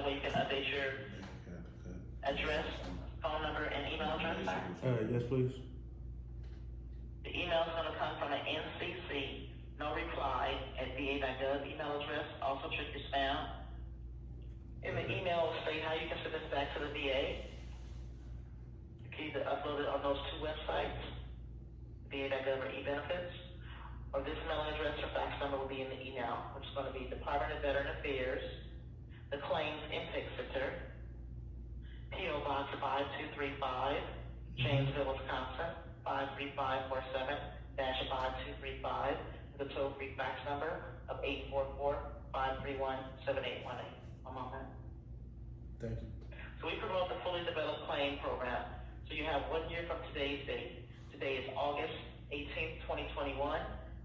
where you can update your address, phone number, and email address, sir? Yes, please. The email is gonna come from an NCC, no reply, at va.gov email address. Also check your spam. In the email will state how you can send this back to the VA. You can either upload it on those two websites, va.gov or eBenefits, or this mailing address or fax number will be in the email, which is gonna be Department of Veteran Affairs, the Claims Intake Center, P.O. Box 5235, Janesville, Wisconsin, 53547-5235, with a toll-free fax number of 844-531-7818. One moment. Thank you. So we promote the fully developed claim program. So you have 1 year from today's date. Today is August 18th, 2021.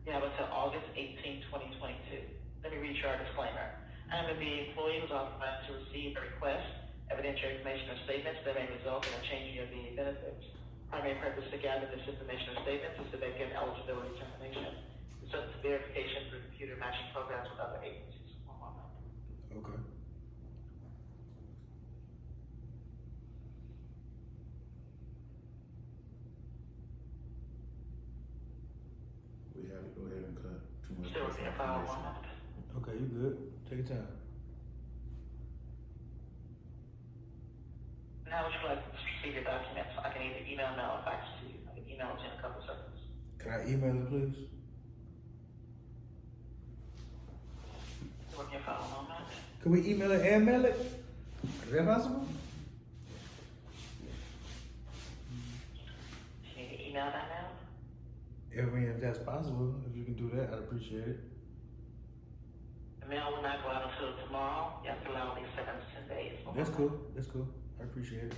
You have until August 18th, 2022. Let me read you our disclaimer. I am a VA employee who is authorized to receive a request, evidentiary information or statements that may result in a change in your VA benefits. Primary purpose to gather this information or statements is to make an eligibility determination. It's subject to verification through computer matching programs with other agencies. One moment. Okay. We have to go ahead and cut too much Still personal in file. One information. moment. Okay, you good. Take your time. Now, would you like to receive your documents? I can either email, mail, or fax to you. I can email it to you in a couple of seconds. Can I email it, please? Still in your file. One moment. Can we email it and mail it? Is that possible? You need to email that now? I mean, if that's possible, if you can do that, I'd appreciate it. The mail will not go out until tomorrow. You have to allow at least 7 to 10 days. That's cool. That's cool. I appreciate it.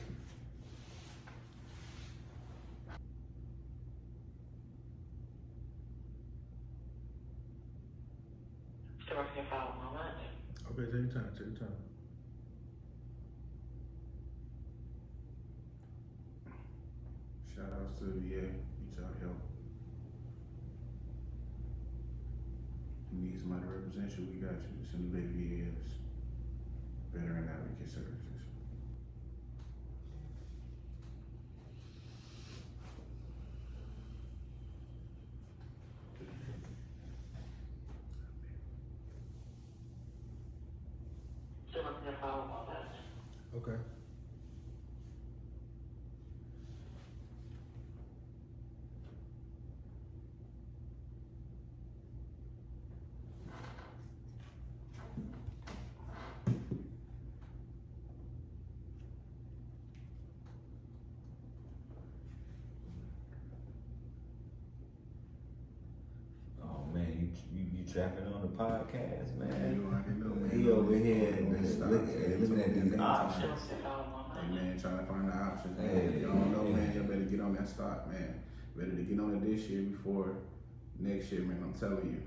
Still in your file. One moment. Okay, take your time. Take your time. Shout outs to the VA, need y'all help. You need somebody to represent you, we got you. Send the VA's Veteran Advocate Services. Still in your file. One moment. Okay. Oh man, you trapping on the podcast, You man. already know, man. He over here looking at these Still options. in your file. One Hey moment. man, trying to find the options. Hey, Man. Y'all know, hey. man. Y'all better get on that stock, man. Better to get on it this year before next year, man. I'm telling you.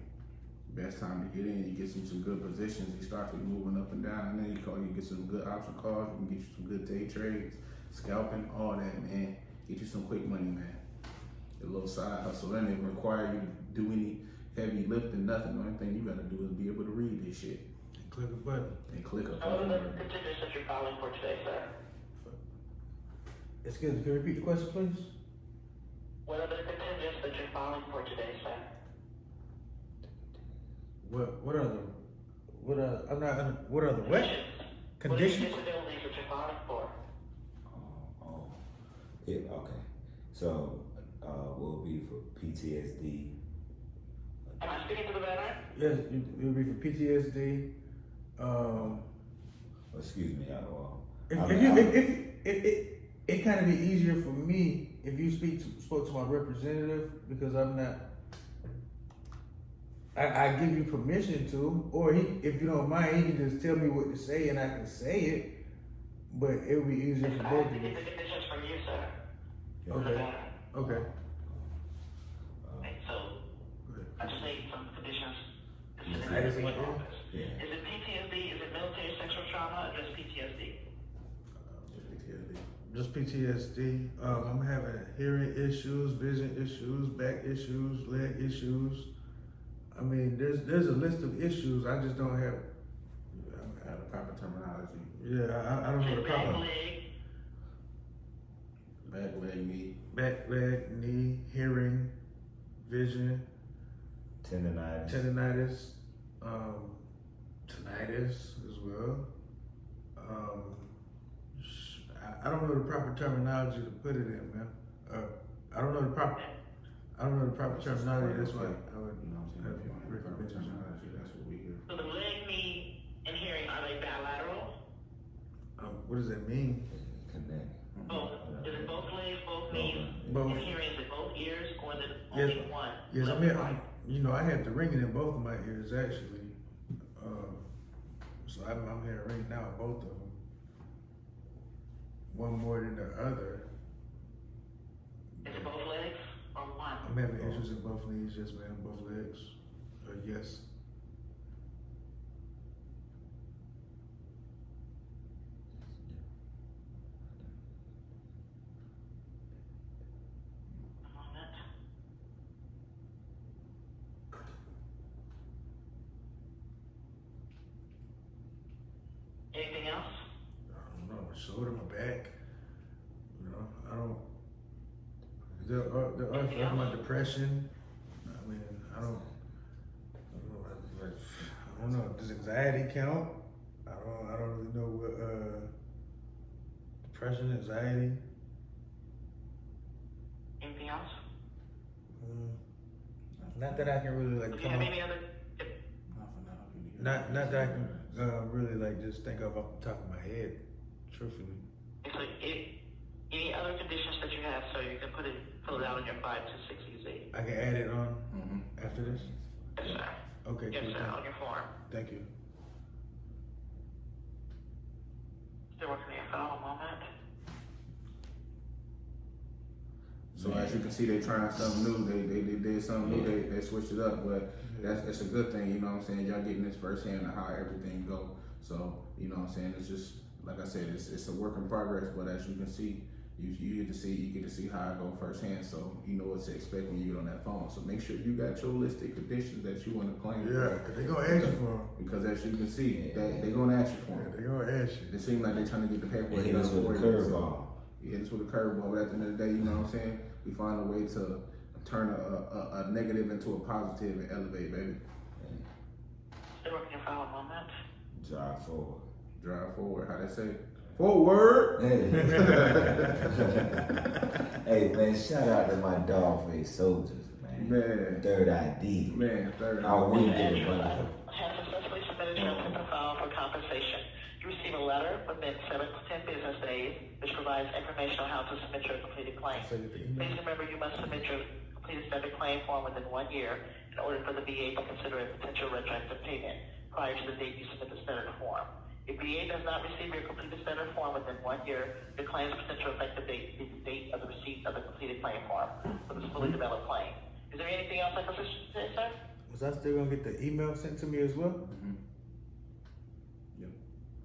Best time to get in. You get some good positions. You start moving up and down. And then you get some good option calls. You can get you some good day trades, scalping, all that, man. Get you some quick money, man. A little side hustle. That doesn't require you to do any heavy lifting, nothing. The only thing you gotta do is be able to read this shit Click a button. and click a What are fucking the word. contingents that you're filing for today, sir? Excuse me, can you repeat the question, please? What are the contingents that you're filing for today, sir? What are the what are the what? What are the Conditions? disabilities that you're filing for? Oh, yeah, okay. So, will be for PTSD. Am I speaking to the veteran? Yes, it would be for PTSD. Excuse me, It kind of be easier for me if you spoke to my representative because I'm not. I give you permission to, or if you don't mind, he can just tell me what to say and I can say it. But it would be easier for I both have to of get us. the conditions from you, sir. Yeah. From the Okay. veteran. Okay. Okay, so I just need some conditions to send I just in want the that. office. Yeah. Is it PTSD? Is it military sexual trauma or just PTSD? Just PTSD. I'm having hearing issues, vision issues, back issues, leg issues. I mean, there's a list of issues. I just don't have. Have the proper terminology. Yeah, I don't know the Back proper. leg, Back, leg, knee. Back, leg, knee, hearing, vision, Tendonitis. tendonitis, tinnitus as well. I don't know the proper terminology to put it in, man. I don't know the proper terminology. That's why I would You know what I'm saying? If you want to recommend you. terminology, that's what we hear. so the leg, knee, and hearing, are they bilateral? What does that mean? Connect. Both. Is it both legs, both knees, Both. and hearing, is it both ears, or is it only Yes. one? Yes, I Left mean, or right? I have the ringing in both of my ears actually. So I'm hearing ringing now in both of them. One more than the other. Is it both legs or one? I'm having issues in both knees, yes, man, both legs. Yes. A moment. Anything else? I don't know, my shoulder, my back. I don't. There are stuff my depression. I mean, I don't know. Does anxiety count? I don't really know what depression, anxiety. Anything else? Not that I can really like Do you come have up. any other? Not for now. You need Not that I can really like just think of off the top of my head. Truthfully. So any other conditions that you have, so you can fill it out in your 526EZ. I can add it on Mm-hmm. after this. Yes, sir. Okay, Yes, cool. sir, on your form. Thank you. Still working on your phone, a moment. So as you can see, they trying something new. They did something new. They switched it up, but that's a good thing. You know what I'm saying? Y'all getting this firsthand of how everything go. So you know what I'm saying? It's just like I said, it's a work in progress. But as you can see, you get to see how it go firsthand. So you know what to expect when you get on that phone. So make sure you got your list of conditions that you want to claim. Yeah, cause they gonna ask you for them. Because as you can see, they gonna ask you for Yeah, them. they gonna ask you. It seems like they trying to get the paperwork Hit done us with for a you. curveball. Yeah, it's with a curveball, but at the end of the day, you know what I'm saying? We find a way to turn a negative into a positive and elevate, baby. Still working your phone, a moment. Drive forward. Drive forward. How they say? Forward! Hey. Hey man, shout out to my dog face soldiers, man. Man. Third ID. Man, third. I will Mr. get a Andrew wonderful. has successfully submitted your HIPAA file for compensation. You receive a letter within 7 to 10 business days, which provides information on how to submit your completed claim. So get the email. Please remember you must submit your completed standard claim form within 1 year in order for the VA to consider a potential retroactive payment prior to the date you submit the standard form. If VA does not receive your completed standard form within 1 year, the claim's potential effective date is the date of the receipt of the completed claim form for this fully developed claim. Is there anything else I can assist you today, sir? Was I still gonna get the email sent to me as well? Mm-hmm. Yep.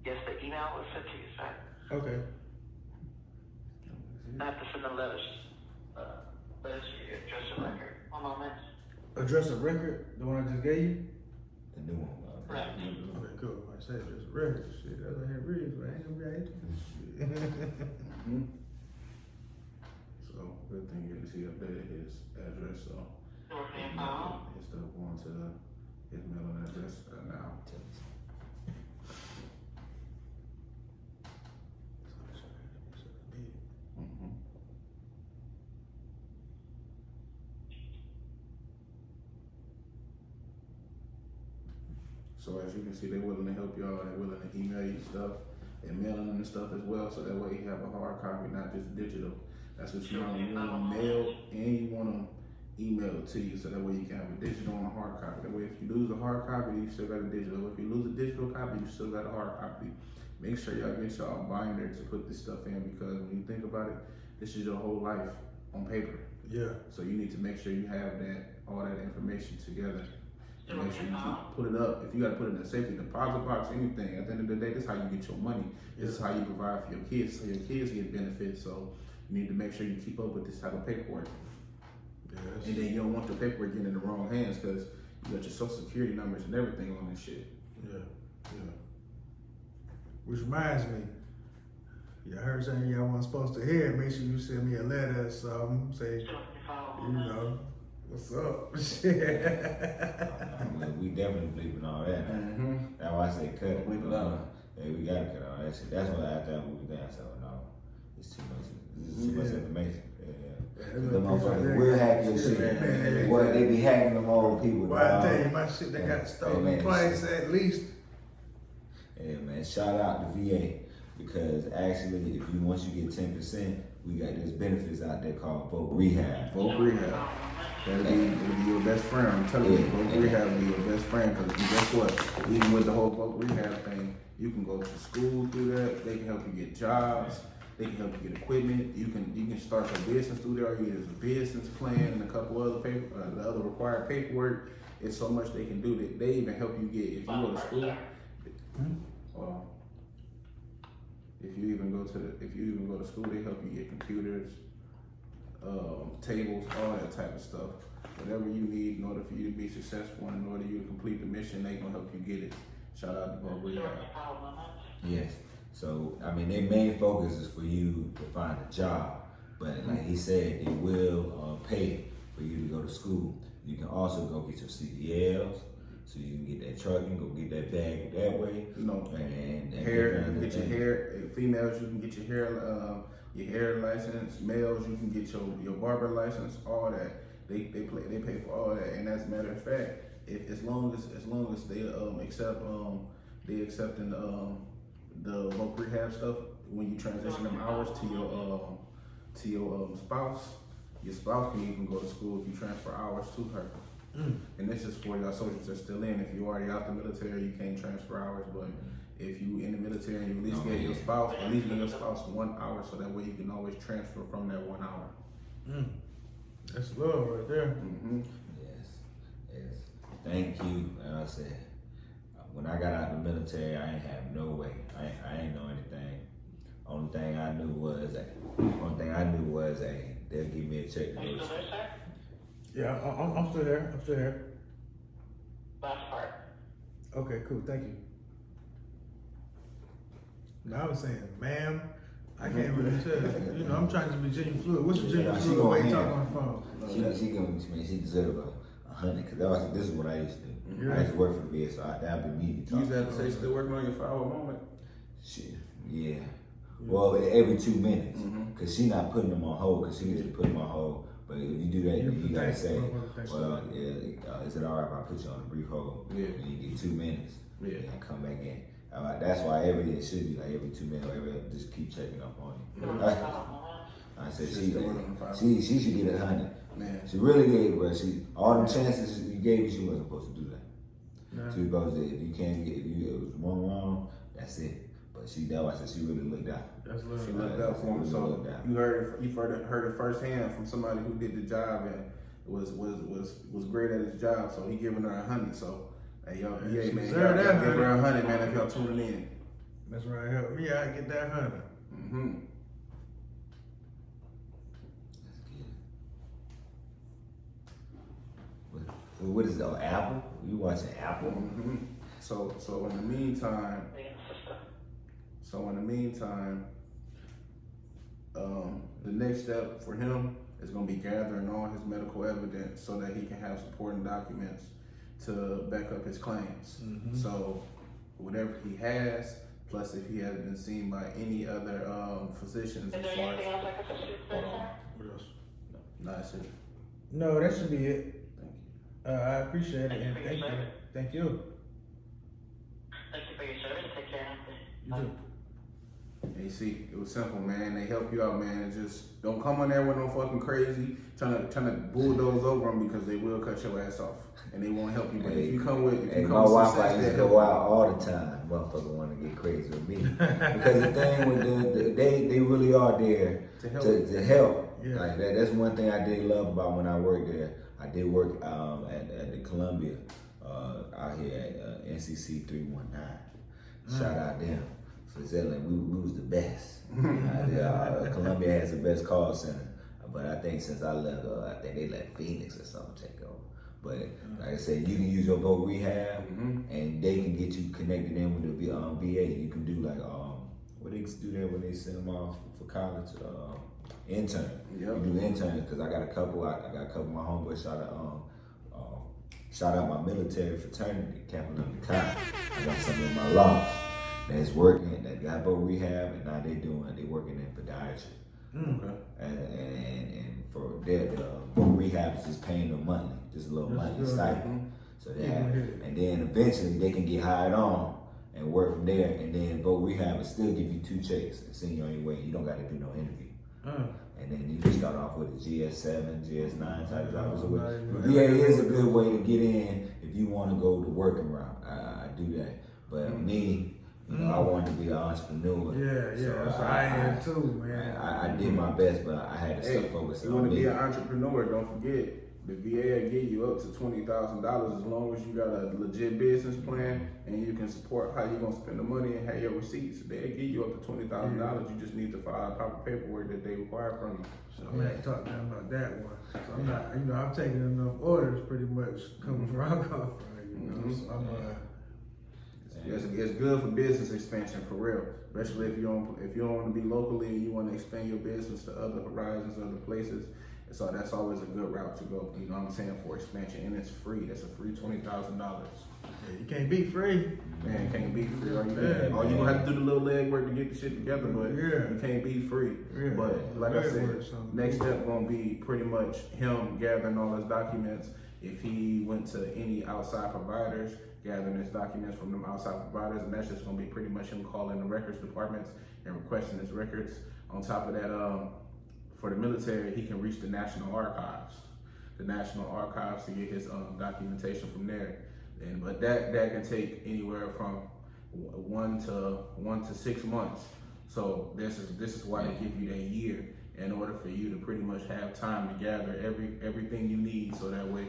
Yes, the email was sent to you, sir. Okay. I have to send the letters to your address and record. One moment. Address of record, the one I just gave you? The new one. Correct. Okay, cool. I said address of record. Shit, I was here reading, but I ain't gonna be out here. Mm-hmm. So, good thing you can see updated his address. So, Still working your phone. his stuff going to his mailing address now. Mm-hmm. So as you can see, they're willing to help y'all. They're willing to email you stuff and mailing them and stuff as well. So that way you have a hard copy, not just digital. That's what you want. You want them mailed and you want them emailed to you. So that way you can have a digital and a hard copy. That way if you lose a hard copy, you still got a digital. If you lose a digital copy, you still got a hard copy. Make sure y'all get y'all a binder to put this stuff in because when you think about it, this is your whole life on paper. Yeah. So you need to make sure you have all that information together. And make sure you put it up. If you gotta put it in a safety deposit box, anything, at the end of the day, this is how you get your money. This is how you provide for your kids, so your kids get benefits. So you need to make sure you keep up with this type of paperwork. Yes. And then you don't want the paperwork getting in the wrong hands because you got your social security numbers and everything on this shit. Yeah. Yeah. Which reminds me, y'all heard something y'all wasn't supposed to hear. Make sure you send me a letter or something. Say, you know, what's up? We definitely believe in all that. Mm-hmm. That's why I say cut it. Leave it out. Yeah, we gotta cut all that shit. That's why after I moved down, I said, oh, no, it's too much. This is too much information. The motherfuckers will hack your shit. Boy, they be hacking them old people. Boy, I tell you, my shit, they got stolen twice at least. Yeah, man, shout out to VA because actually, once you get 10%, we got this benefits out there called voc rehab. Voc rehab. That'll be your best friend. I'm telling you, voc rehab will be your best friend because guess what? Even with the whole voc rehab thing, you can go to school through that. They can help you get jobs. They can help you get equipment. You can start your business through there. You get a business plan and a couple other the other required paperwork. It's so much they can do that they even help you get if you go to school. If you even go to school, they help you get computers, tables, all that type of stuff. Whatever you need in order for you to be successful and in order for you to complete the mission, they gonna help you get it. Shout out to voc rehab. Yes. So, I mean, their main focus is for you to find a job. But like he said, they will pay for you to go to school. You can also go get your CDLs, so you can get that truck and go get that bag that way. You know, and hair, you can get your hair. Females, you can get your hair license. Males, you can get your barber license. All that. They pay for all that. And as a matter of fact, as long as they accepting the voc rehab stuff, when you transition them hours to your spouse, your spouse can even go to school if you transfer hours to her. And this is for your soldiers that are still in. If you already out the military, you can't transfer hours, but if you in the military and you at least get your spouse, 1 hour, so that way you can always transfer from that 1 hour. That's love right there. Mm-hmm. Yes. Thank you. And I said, when I got out of the military, I ain't have no way. I ain't know anything. Only thing I knew was they'll give me a check to go to school. Yeah, I'm still there. Last part. Okay, cool. Thank you. Now I was saying, ma'am, I can't really tell. You know, I'm trying to be genuine fluid. What's the genuine fluid way you talk on the phone? She deserves 100 because this is what I used to do. I used to work for the VA, so that'd be me. You used to have to say still working on your 5-hour moment. Shit, yeah. Well, every 2 minutes, because she not putting them on hold, because she used to put them on hold. But if you do that, you gotta say, well, is it all right if I put you on a brief hold? Yeah. And you get 2 minutes, yeah, and come back in. That's why it should be like every 2 minutes, just keep checking up on you. I said she should get 100. Man. She really gave, but all the chances you gave, she wasn't supposed to do that. Nah. She was supposed to, if it was one wrong, that's it. But that was she really looked out. That's love. She looked out for him. So you heard it firsthand from somebody who did the job and was great at his job. So he giving her 100. So hey y'all, man, y'all give her 100, man. If y'all tuning in, that's right. Help me out, get that 100. Mm-hmm. What is it? Apple? You watching Apple? Mm-hmm. So in the meantime, the next step for him is going to be gathering all his medical evidence so that he can have supporting documents to back up his claims. Mm-hmm. So whatever he has, plus if he has been seen by any other physicians. Is there anything else I can assist with? What else? No, that's it. No, that should be it. Thank you. I appreciate it and thank you. Thank you for your service. Take care. You too. And you see, it was simple, man. They help you out, man. Just don't come on there with no fucking crazy trying to bulldoze over them because they will cut your ass off and they won't help you. But if you come with, my wife I used to go out all the time. Motherfucker want to get crazy with me because the thing with them, they really are there to help. Yeah. Like that's one thing I did love about when I worked there. I did work at the Columbia out here at NCC 319. Shout out them. For Zealand, we was the best. Columbia has the best call center, but I think since I left, I think they let Phoenix or something take over. But like I said, you can use your voc rehab, and they can get you connected in with the VA. You can do like what they do there when they send them off for college, intern. Yep. You do interns because I got a couple. I got a couple of my homeboys shout out my military fraternity, Captain of the Kai. I got some of my laws that's working, that got both rehab, and now they working in podiatry. Okay. And for their rehab is just paying them monthly, just a little monthly stipend. So they have, and then eventually they can get hired on and work from there, and then vote rehab and still give you 2 checks and send you on your way. You don't got to do no interview. And then you can start off with a GS7, GS9 type jobs. So VA is a good way to get in if you want to go the working route. I do that. But me, you know, I wanted to be an entrepreneur. So I am too, man. I did my best, but I had to stay focused You on want to me. be an entrepreneur, don't forget, the VA will give you up to $20,000 as long as you got a legit business plan and you can support how you're going to spend the money and have your receipts. They'll give you up to $20,000. You just need to file proper paperwork that they require from you. So I'm gonna talk to them about that one. So I'm not, you know, I'm taking enough orders pretty much coming from where I come from, you know. So I'm It's good for business expansion for real, especially if you don't want to be locally and you want to expand your business to other horizons, other places. So that's always a good route to go. You know what I'm saying, for expansion, and it's free. That's a free $20,000. you can't be free. Man, can't be free. All you gonna have to do the little leg work to get the shit together, but you can't be free. But like I said, next step gonna be pretty much him gathering all his documents. If he went to any outside providers, gathering his documents from them outside providers, and that's just gonna be pretty much him calling the records departments and requesting his records. On top of that, for the military, he can reach the National Archives to get his documentation from there. But that can take anywhere from 1 to 6 months. So this is why they give you that year, in order for you to pretty much have time to gather everything you need, so that way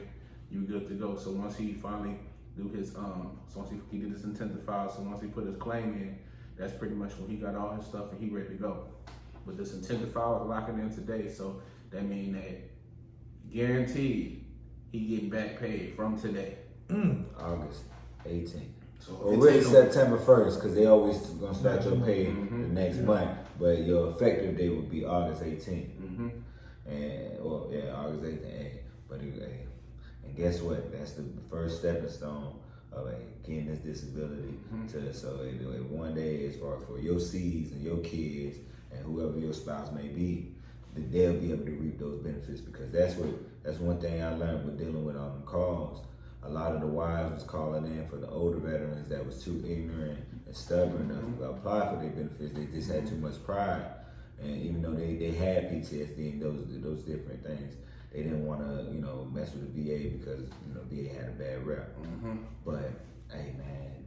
you're good to go. So once he finally do his so once he did his intent to file, so once he put his claim in, that's pretty much when he got all his stuff and he ready to go. But this intent to file is locking in today, so that means that guaranteed he getting back paid from today. August 18th. So Well, really September 1st, because they always gonna start your pay the next month, but your effective date would be August 18th. And August 18th. But and guess what? That's the first stepping stone of getting this disability. So one day, as far for your seeds and your kids and whoever your spouse may be, that they'll be able to reap those benefits, because that's one thing I learned with dealing with all them calls. A lot of the wives was calling in for the older veterans that was too ignorant and stubborn to apply for their benefits. They just had too much pride, and even though they had PTSD and those different things, they didn't want to mess with the VA because VA had a bad rep. But hey man,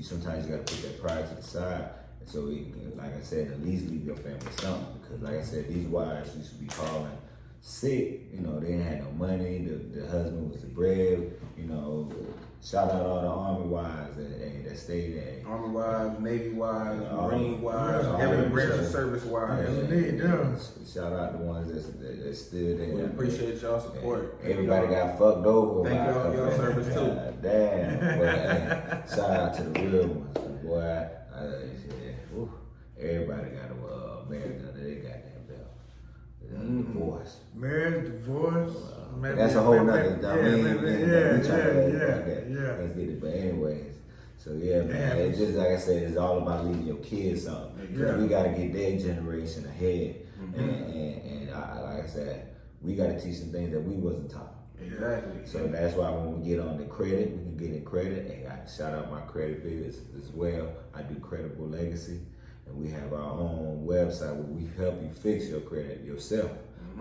sometimes you got to put that pride to the side. And so like I said, at least leave your family something, because like I said, these wives used to be calling sick, they didn't have no money, the husband was the bread, shout out all the Army wives that stayed there. Army wives, Navy wives, Marine wives, every branch of service wives. Shout out the ones that stood there. We appreciate y'all support. Everybody got fucked over. Thank y'all for your service too. Damn. Boy, shout out to the real ones. Boy, everybody got a marriage under their goddamn belt. Divorce. Marriage, divorce. That's a whole nother. Let's get it. But anyways, so yeah, man. It's just like I said, it's all about leaving your kids something. Because we gotta get their generation ahead, and like I said, we gotta teach them things that we wasn't taught. Exactly. So that's why when we get on the credit, we can get in credit. And I shout out my credit business as well. I do Credible Legacy, and we have our own website where we help you fix your credit yourself.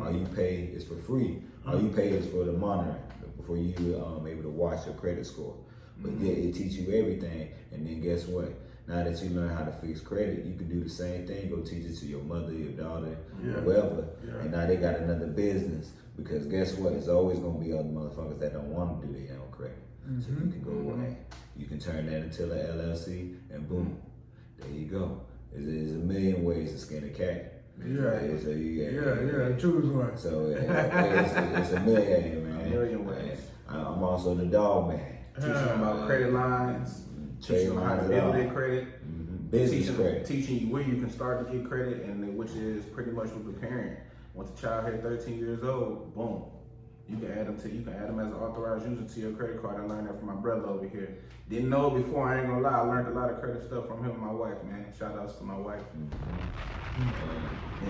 All you pay is for free. All you pay is for the monitoring before you able to watch your credit score. But yeah, it teach you everything. And then guess what? Now that you learn how to fix credit, you can do the same thing. Go teach it to your mother, your daughter, whoever. And now they got another business, because guess what? It's always gonna be other motherfuckers that don't want to do their own credit. So you can go away. You can turn that into an LLC, and boom, there you go. There's a million ways to skin a cat. Choose one. So it's a million, man. A million ways. I'm also the dog man. Teaching them about credit lines, teaching them how to build their credit. Business credit. teaching you where you can start to get credit, and then, which is pretty much with the parent. Once the child hit 13 years old, boom, you can add them as an authorized user to your credit card. I learned that from my brother over here. Didn't know it before. I ain't gonna lie. I learned a lot of credit stuff from him and my wife, man. Shout outs to my wife, and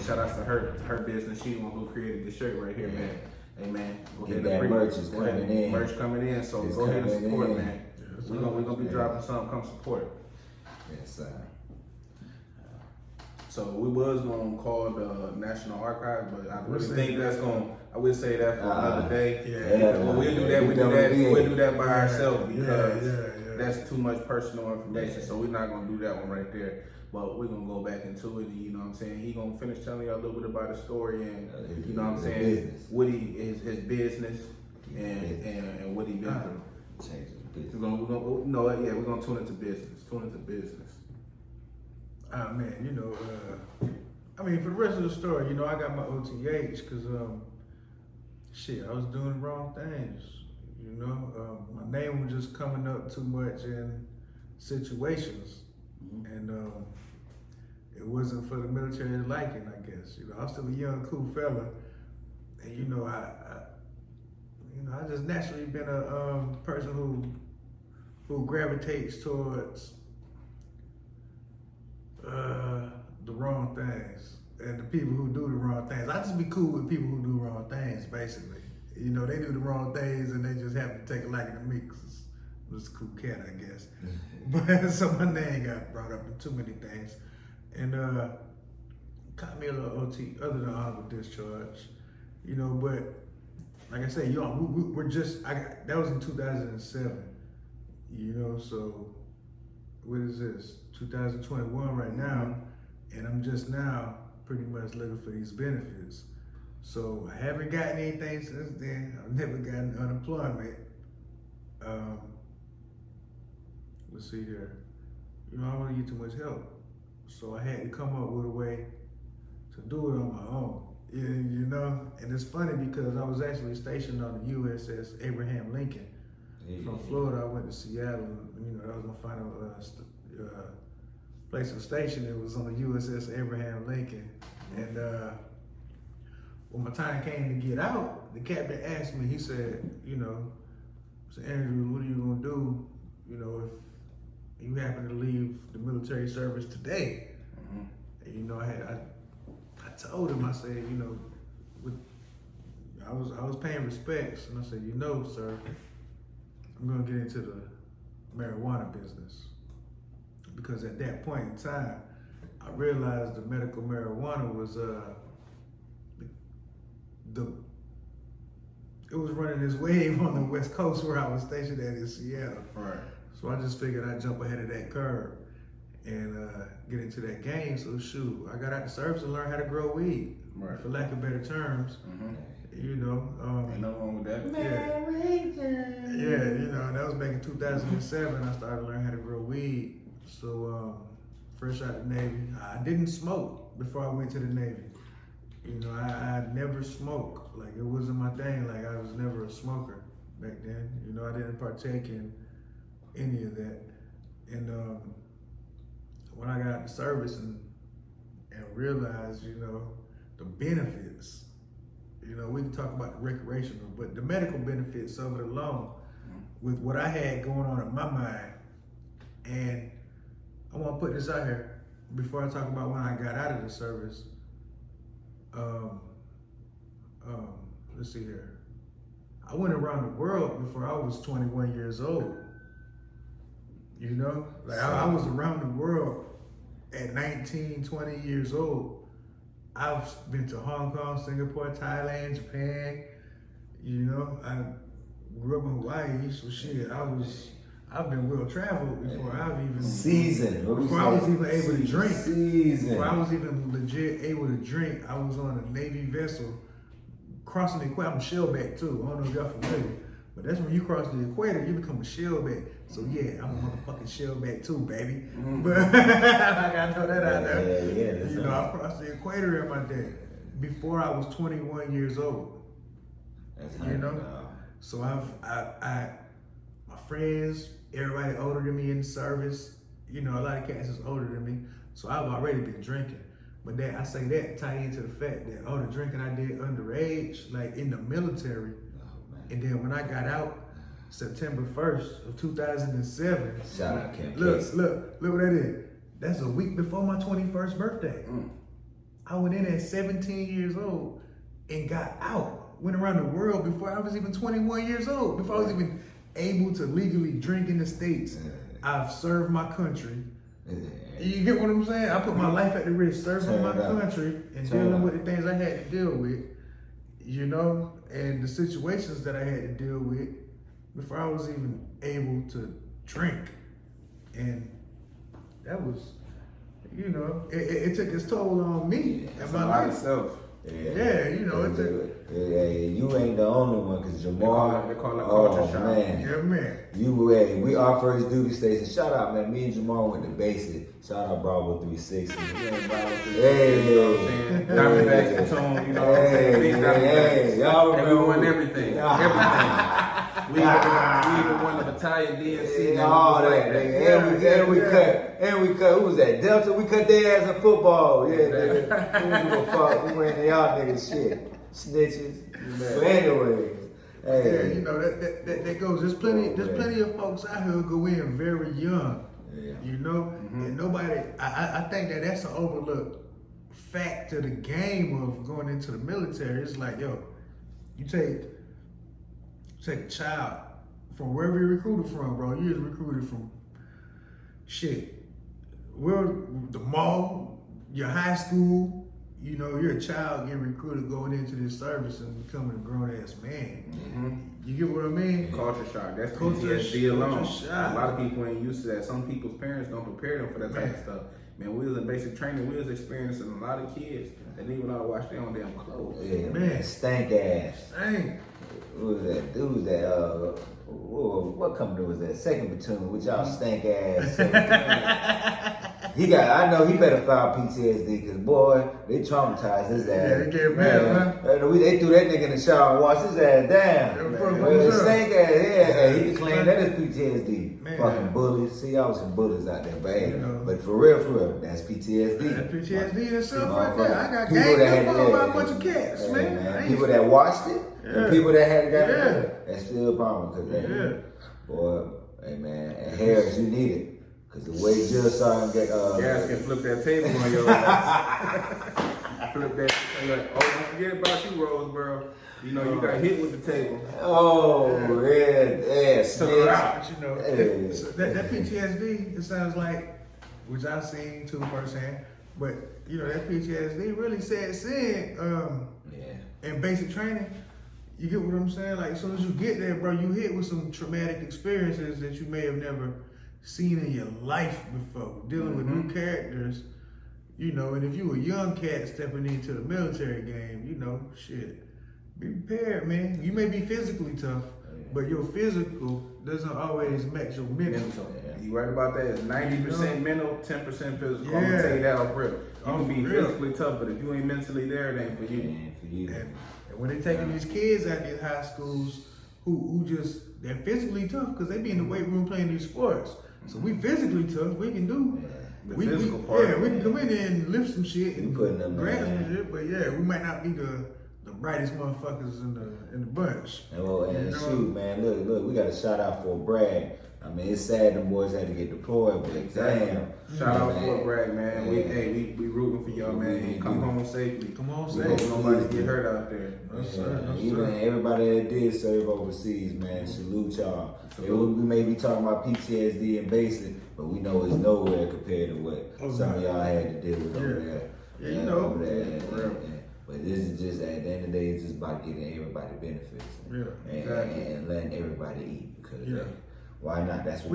shout outs to her business. She the one who created the shirt right here, man. Hey man, go Get ahead that merch is coming in. Merch coming in, so It's go ahead and coming support, in. man. We're gonna be dropping something. Come support. Yes, So we was gonna call the National Archives, but I really We'll think that's gonna. I would say that for another day. Yeah. Well, we'll do that. We'll do that by ourselves because yeah. that's too much personal information. So we're not gonna do that one right there. But we're gonna go back into it, and you know what I'm saying. He gonna finish telling you a little bit about the story, and you know what I'm saying. Business. What his business and what he been through. Change his business. We're gonna tune into business. Ah man, you know, I mean, for the rest of the story, you know, I got my OTH because, I was doing the wrong things. You know, my name was just coming up too much in situations, and it wasn't for the military's liking, I guess. You know, I was still a young, cool fella, and you know, I just naturally been a person who gravitates towards the wrong things and the people who do the wrong things. I just be cool with people who do wrong things, basically. You know, they do the wrong things and they just happen to take a liking to me because I'm just a cool cat, I guess. But so my name got brought up in too many things. And caught me a little OT other than honorable discharge. You know, but like I said, that was in 2007. You know, so what is this? 2021 right now, and I'm just now pretty much looking for these benefits. So I haven't gotten anything since then. I've never gotten unemployment. Let's see here. You know, I don't want to get too much help. So I had to come up with a way to do it on my own. You know, and it's funny because I was actually stationed on the USS Abraham Lincoln. From Florida, I went to Seattle. You know, that was my final place of station. It was on the USS Abraham Lincoln. And when my time came to get out, the captain asked me, he said, you know, so Andrew, what are you gonna do, you know, if you happen to leave the military service today? And, you know, I told him, I said, you know, I was paying respects, and I said, you know, sir, I'm gonna get into the marijuana business. Because at that point in time, I realized the medical marijuana was it was running this wave on the West Coast where I was stationed at in Seattle. Right. So I just figured I'd jump ahead of that curve and get into that game. So shoot, I got out the service and learned how to grow weed, Right. for lack of better terms. You know, Ain't nothing wrong with that. yeah, you know, that was back in 2007. I started learning how to grow weed. So fresh out the Navy, I didn't smoke before I went to the Navy. You know, I never smoked. Like, it wasn't my thing. Like, I was never a smoker back then. You know, I didn't partake in any of that. And when I got out of service and realized, you know, the benefits, you know, we can talk about the recreational, but the medical benefits of it alone, with what I had going on in my mind. And I want to put this out here before I talk about when I got out of the service. Let's see here. I went around the world before I was 21 years old. You know, like I was around the world at 19, 20 years old. I've been to Hong Kong, Singapore, Thailand, Japan. You know, I grew up in Hawaii, so shit, I've been well traveled before I've even before I was even able to drink. Before I was even legit able to drink, I was on a Navy vessel crossing the equator. I'm a shellback too. I don't know if y'all familiar, but that's when you cross the equator, you become a shellback. So yeah, I'm a motherfucking shellback too, baby. But I gotta throw that out there. Yeah, you know, I crossed the equator in my day before I was 21 years old. You know, so my friends, everybody older than me in the service, you know, a lot of cats is older than me, so I've already been drinking. But then I say that tie into the fact that all the drinking I did underage, like in the military, and then when I got out, September 1st of 2007. Shout out Kim Look Casey. what that is. That's a week before my 21st birthday. I went in at 17 years old and got out. Went around the world before I was even 21 years old. Before I was even able to legally drink in the States. I've served my country. You get what I'm saying? I put my life at the risk serving my country and dealing with the things I had to deal with, you know, and the situations that I had to deal with before I was even able to drink. And that was, you know, it took its toll on me and my life. Yeah, you know, you ain't the only one, cause Jamal. They call it culture shock. Man. Yeah, man. We our first duty station. Shout out, man. Me and Jamal went to basic. Shout out Bravo 360. Hey, you know what I'm saying? Diamondbacks and Tone, you know what I'm saying? Big Diamondbacks. Y'all and we won everything. We even won the battalion DNC. And all that, nigga. And we cut. Who was that? Delta. We cut their ass in football. Yeah, nigga. We didn't give a fuck. We went to y'all niggas shit. Snitches. But anyway. Hey. Yeah, you know, that goes. There's plenty of folks out here who go in very young. Yeah. You know? And nobody, I think that's an overlooked fact to the game of going into the military. It's like, yo, you take a child from wherever you're recruited from, bro. You was recruited from the mall, your high school. You know, you're a child getting recruited going into this service and becoming a grown ass man. You get what I mean? Culture shock. That's Culture PTSD alone. shock. A lot of people ain't used to that. Some people's parents don't prepare them for that type of stuff. Man, we was in basic training. We was experiencing a lot of kids that didn't even know how to wash their own damn clothes. Yeah, Man. Stank ass. Dang. Who was that? Dude, what company was that? Second Platoon, with y'all stank ass. I know he better file PTSD, cause boy, they traumatized his ass. Yeah, they get mad, man. They threw that nigga in the shower and washed his ass down. Stank ass, yeah, he can claim that is PTSD. Man. Fucking bullies. See, y'all was some bullies out there, but hey, You know. but for real, that's PTSD. That PTSD itself right Motherfucker. there. I got People that gang had up by a bunch of cats, Yeah, man. People that watched it, and people that had got Yeah. it, that's still a problem. Cause boy, hey man, and Harris, you need it. Cause the way Jill saw him get Gas can flip that table on your ass. Flip that. Like, oh, don't forget about you, Roseboro. You know, you got hit with the table. But you know, Hey. so that PTSD, it sounds like, which I've seen too firsthand, but you know, that PTSD really sets in in basic training. You get what I'm saying? Like, as soon as you get there, bro, you hit with some traumatic experiences that you may have never seen in your life before, dealing with new characters, you know, and if you a young cat stepping into the military game, you know, shit, be prepared, man. You may be physically tough, but your physical doesn't always match your mental. You right about that. It's 90% mental, 10% physical. I'm Yeah. gonna tell you that off rip. You can be real. physically tough, but if you ain't mentally there, it ain't for you. And when they taking these kids out of these high schools who just, they're physically tough because they be in the weight room playing these sports. So we physically tough, we can do. The physical part. Yeah, we can come in there and lift some shit and putting them grab in. some shit, but yeah, we might not be the brightest motherfuckers in the bunch. And shoot, man, look, we got a shout out for Bragg. I mean, it's sad them boys had to get deployed, but damn. Shout out man. Fort Bragg, man. Yeah. We rooting for y'all, man. Come home safely. Come on, We say hope nobody get hurt out there. Even everybody that did serve overseas, man, salute y'all. We may be talking about PTSD and basic, but we know it's nowhere compared to what some of y'all had to deal with over there. Yeah, you know. Over there. But this is just, at the end of the day, it's just about getting everybody benefits. And letting everybody eat. Because why not? That's what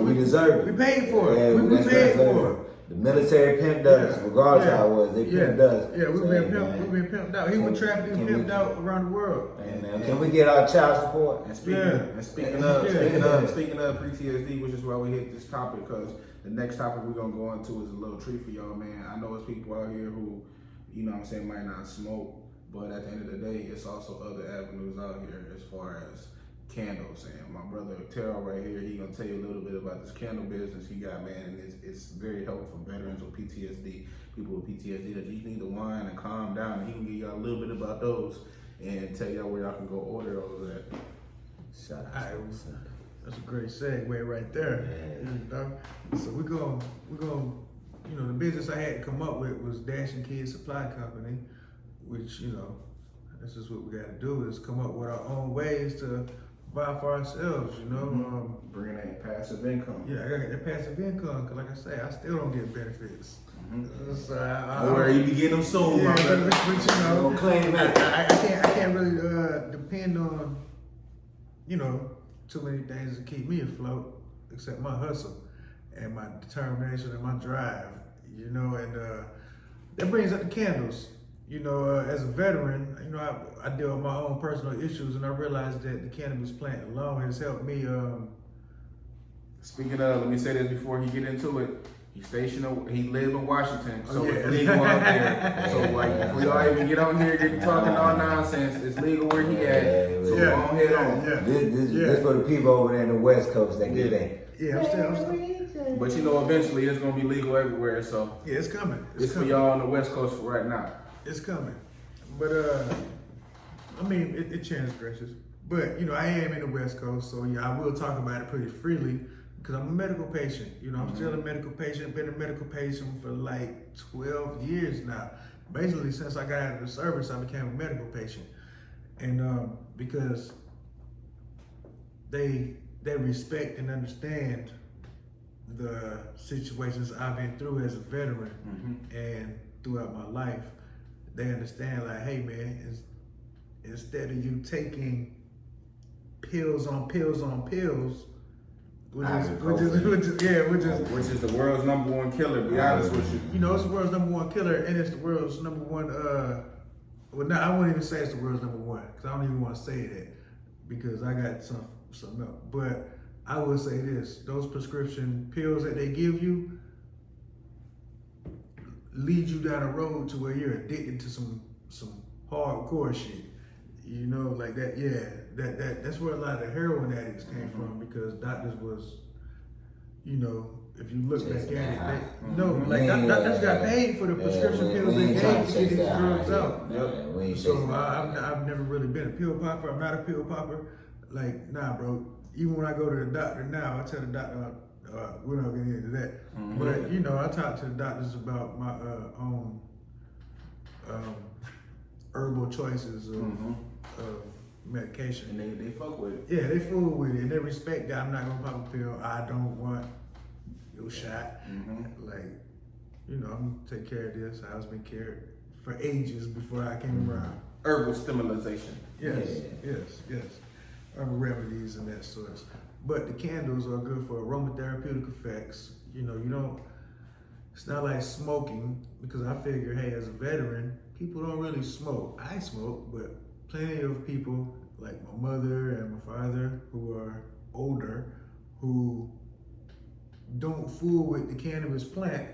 we deserve. We paid for it. Yeah, we paid for it. The military pimped us, regardless how it was. They pimped us. Yeah, we've been pimped out. He was trafficked and pimped out around the world. Hey, man, can we get our child support? And speaking of PTSD, which is why we hit this topic, because the next topic we're gonna go into is a little treat for y'all, man. I know it's people out here who, you know what I'm saying, might not smoke, but at the end of the day, it's also other avenues out here as far as candles. And my brother Terrell right here, he gonna tell you a little bit about this candle business he got, man. And it's very helpful for veterans with PTSD, people with PTSD that you need to whine and calm down. And he can give y'all a little bit about those and tell y'all where y'all can go order those at. Shout out. All right, that's a great segue right there. Yeah. You know? So we're going, you know, the business I had to come up with was Dashing Kids Supply Company, which, you know, this is what we got to do, is come up with our own ways to buy for ourselves, you know. Bringing in passive income. Yeah, I got that passive income, because like I say, I still don't get benefits. So Don't worry, you be getting them soon, yeah, my brother. but you know, Don't claim that. I can't really depend on, you know, too many things to keep me afloat, except my hustle and my determination and my drive, you know. And that brings up the candles. You know, as a veteran, you know, I deal with my own personal issues, and I realized that the cannabis plant alone has helped me. Speaking of, let me say this before he get into it. He live in Washington, so yeah. it's legal out there. So like, before y'all even get on here, get talking all nonsense, it's legal where he at. So go ahead on. Yeah. This for the people over there in the West Coast that get that. Yeah, I'm still. But you know, eventually it's gonna be legal everywhere. So Yeah, it's coming. it's for coming. y'all on the West Coast right now. It's coming. But I mean, it transgresses. But you know, I am in the West Coast, so yeah, I will talk about it pretty freely because I'm a medical patient. You know, I'm still a medical patient. Been a medical patient for like 12 years now. Basically, since I got out of the service, I became a medical patient, and because they respect and understand the situations I've been through as a veteran and throughout my life. They understand, like, hey man, instead of you taking pills on pills on pills, which is the world's number one killer. Be honest with you. You know, it's the world's number one killer, and it's the world's number one. Well, no, I wouldn't even say it's the world's number one because I don't even want to say that because I got something else. But I will say this: those prescription pills that they give you lead you down a road to where you're addicted to some hardcore shit. You know, like that. Yeah, that's where a lot of the heroin addicts came from because doctors was, you know, if you look back at it, doctors got paid for the prescription pills they gave to get these drugs out. So I've never really been a pill popper. I'm not a pill popper. Like, nah, bro. Even when I go to the doctor now, I tell the doctor, we're not getting into that. But you know, I talk to the doctors about my own herbal choices of medication. And they fuck with it. Yeah, they fool with it. And they respect that I'm not gonna pop a pill. I don't want your shot. Like, you know, I'm gonna take care of this. I was been cared for ages before I came around. Herbal stimulation. Yes. Herbal remedies and that sort. But the candles are good for aromatherapeutic effects. You know, it's not like smoking because I figure, hey, as a veteran, people don't really smoke. I smoke, but plenty of people like my mother and my father who are older who don't fool with the cannabis plant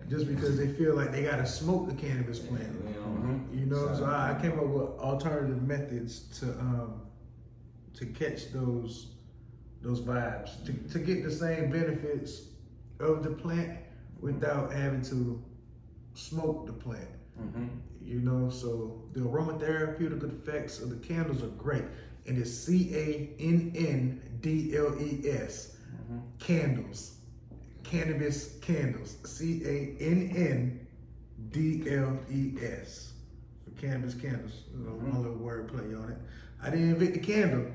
just because they feel like they gotta smoke the cannabis plant. You know, so I came up with alternative methods to catch those vibes, to get the same benefits of the plant without having to smoke the plant. You know, so the aromatherapeutic effects of the candles are great. And it's CANNDLES. Candles. Cannabis candles. CANNDLES. For cannabis candles. My little wordplay on it. I didn't invent the candle.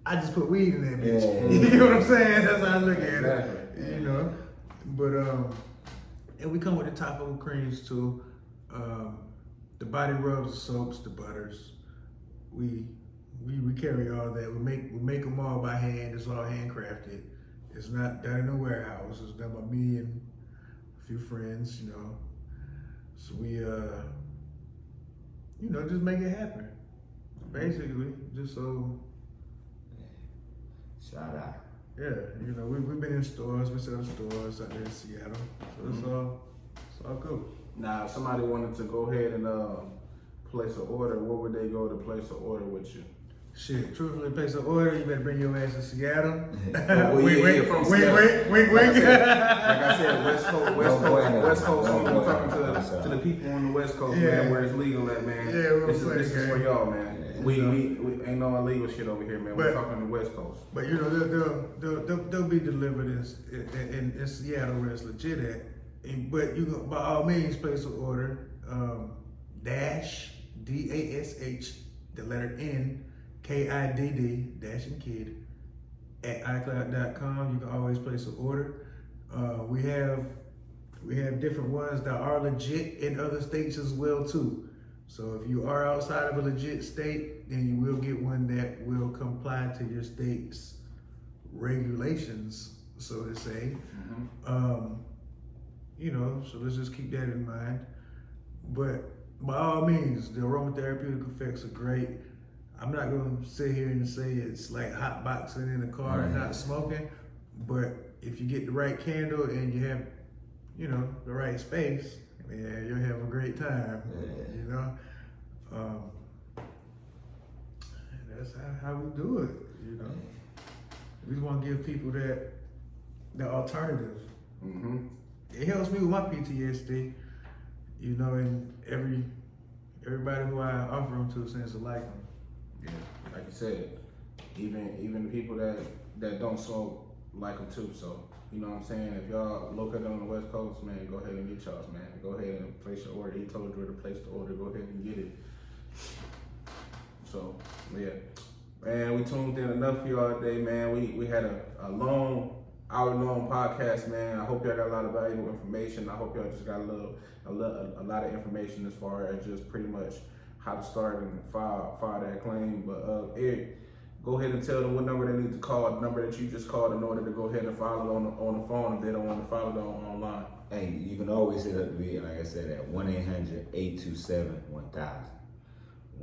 I just put weed in that bitch. You know what I'm saying? That's how I look at it. You know? But and we come with the topical creams too. The body rubs, the soaps, the butters. We carry all that. We make them all by hand. It's all handcrafted. It's not done in a warehouse. It's done by me and a few friends, you know. So we you know, just make it happen. Basically, just so. Shout out. Yeah, you know, we've been in stores. We sell the stores out there in Seattle. So it's all cool. Now, if somebody wanted to go ahead and place an order, where would they go to place an order with you? Shit, truthfully, place an order. You better bring your ass to Seattle. Well, wink, yeah, wink, from wink, Seattle. wink, wink, Like wink. I said, West Coast. No We're talking bueno. to the people on the West Coast, Yeah. man, where it's legal at, man. Yeah, we're this playing, is man. for y'all, man. Yeah. We ain't no illegal shit over here, man. We're But- talking the West Coast. But you know they'll be delivered in Seattle where it's legit at. But you can by all means place an order. Dash DASH the letter N KIDD dash and kid at iCloud.com. You can always place an order. We have different ones that are legit in other states as well too. So if you are outside of a legit state, then you will get one that will comply to your state's regulations, so to say. You know, so let's just keep that in mind. But by all means, the aromatherapeutic effects are great. I'm not going to sit here and say it's like hot boxing in a car and not smoking, but if you get the right candle and you have, you know, the right space, yeah, you'll have a great time. Yeah. You know, and that's how we do it. You know, we just want to give people the alternative. It helps me with my PTSD. You know, and everybody who I offer them to seems to like them. Yeah, like you said, even the people that don't smoke like them too. So you know what I'm saying. If y'all located on the West Coast, man, go ahead and get y'all's, man. Go ahead and place your order. He told you where to place the order. Go ahead and get it. So yeah, man, we tuned in enough for y'all today, man. We had a long hour-long podcast, man. I hope y'all got a lot of valuable information. I hope y'all just got a lot of information as far as just pretty much how to start and file that claim. But Eric, go ahead and tell them what number they need to call, the number that you just called, in order to go ahead and file it on the phone if they don't want to file it online. Hey, you can always hit up me, like I said, at 1-800-827-1000.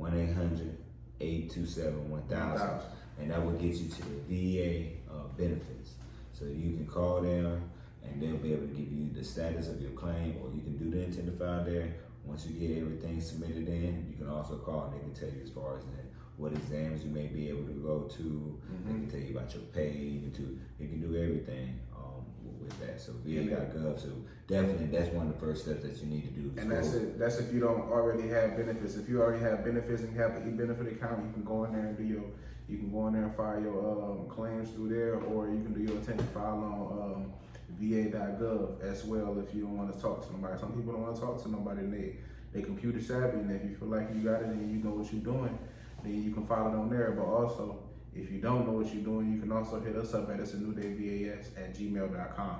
1-800-827-1000. And that will get you to the VA benefits. So you can call them and they'll be able to give you the status of your claim, or you can do the intent to file there. Once you get everything submitted in, you can also call and they can tell you as far as what exams you may be able to go to. They can tell you about your pay. You can do everything with that. So VA.gov. So definitely, that's one of the first steps that you need to do. And that's it. That's if you don't already have benefits. If you already have benefits and you have an e-benefit account, you can go in there and you can go in there and file your claims through there, or you can do your intent to file on VA.gov as well if you don't want to talk to nobody. Some people don't want to talk to nobody, and they computer savvy, and if you feel like you got it and you know what you're doing, then you can file it on there. But also, if you don't know what you're doing, you can also hit us up at itsanewdayvas@gmail.com.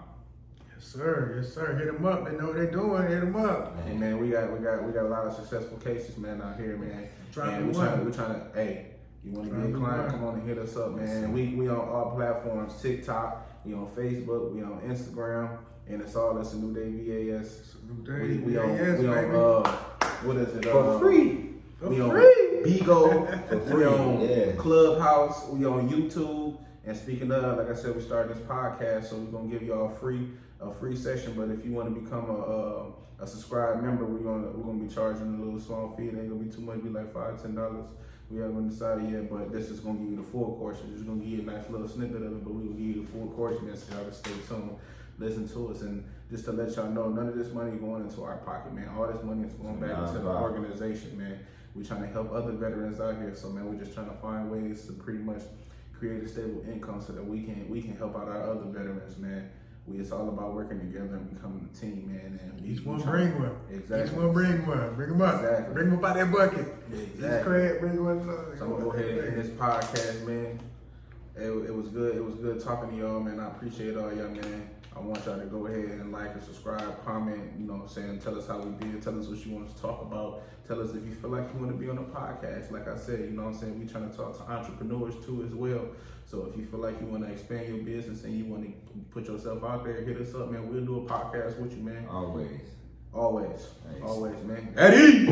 Yes, sir. Yes, sir. Hit them up. They know what they're doing. Hit them up. And man, we got a lot of successful cases, man, out here, man. And we're trying to, hey, you want to be a client? Come on and hit us up, man. We on all platforms: TikTok, we on Facebook, we on Instagram, and it's all It's a New Day VAS. We on what is it? For free. We on free. Bigo, For we free, on yeah. Clubhouse, we on YouTube. And speaking of, like I said, we started this podcast, so we're gonna give y'all a free session. But if you want to become a subscribed member, we're gonna be charging a little small fee. It ain't gonna be too much, be like $5-10. We haven't decided yet, but this is gonna give you the full course. We're just gonna give you a nice little snippet of it, but we will give you the full course, man. So y'all can stay tuned, listen to us, and just to let y'all know, none of this money going into our pocket, man. All this money is going back into the organization, man. We're trying to help other veterans out here, so man, we're just trying to find ways to pretty much create a stable income so that we can help out our other veterans, man. It's all about working together and becoming a team, man. And Each one bring one. Exactly. Each one bring one. Bring them up. Exactly. Bring them up out that bucket. Exactly. Each crab, bring one up. So I'm gonna go ahead and end this podcast, man. It was good. It was good talking to y'all, man. I appreciate all y'all, man. I want y'all to go ahead and like and subscribe, comment, you know what I'm saying, tell us how we did, tell us what you want us to talk about, tell us if you feel like you want to be on a podcast. Like I said, you know what I'm saying, we trying to talk to entrepreneurs too as well. So if you feel like you want to expand your business and you want to put yourself out there, hit us up, man. We'll do a podcast with you, man. Always. Always, Nice. Always, man. Eddie!